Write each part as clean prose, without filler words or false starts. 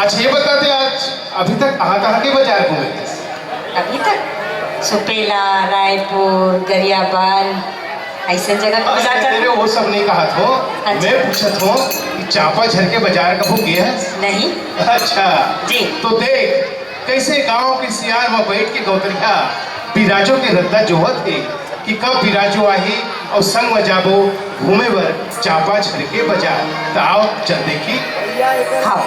आज ये बता दे, आज अभी तक कहाँ के बाजार घूमे थे? अभी तक सुपेला, रायपुर, गरियाबान ऐसे जगह के बाजार तेरे वो सब नहीं कहा थो। मैं पूछत हूँ कि चापा झर के बाजार कबू गए है? नहीं। अच्छा जी। तो देख कैसे गांव के सियार में बैठ के गौतरिया बिराजो के रद्दा जोहत है कि कब बिराजो आही और संग में जाबो घूमे बर चापा झर के बाजार। तो आओ चल देखी। हाँ।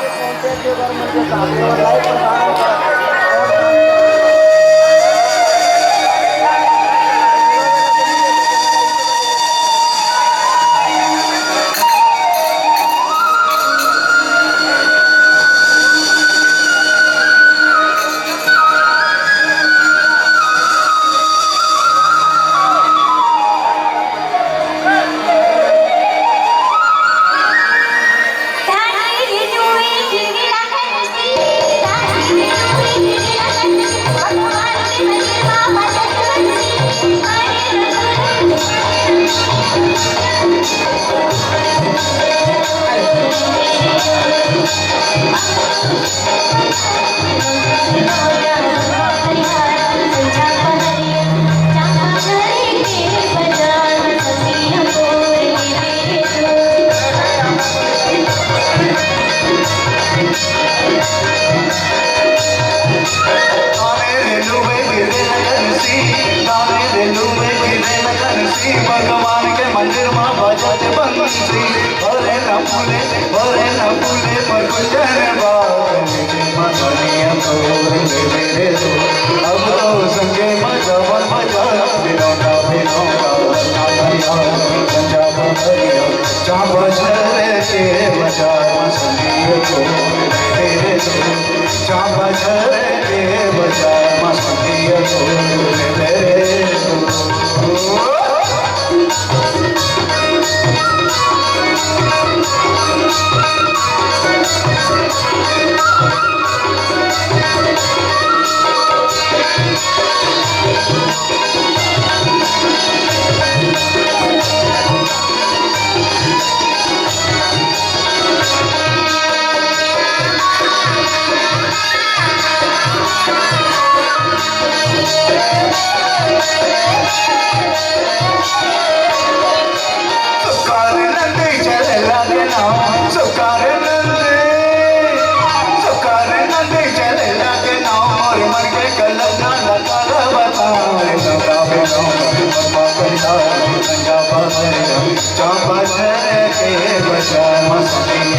भगवान के मंदिर में बजत बंसी भरे न फूले पर गुजर अब तो संगे मजवन मजा बिनौका चापा झरे के बाजार संगे चापा झरे के बाजार संगे चापा झरे के बाजार चापा झरे के बाजार मसनिया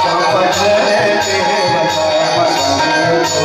चापा झरे के बाजार मसनिया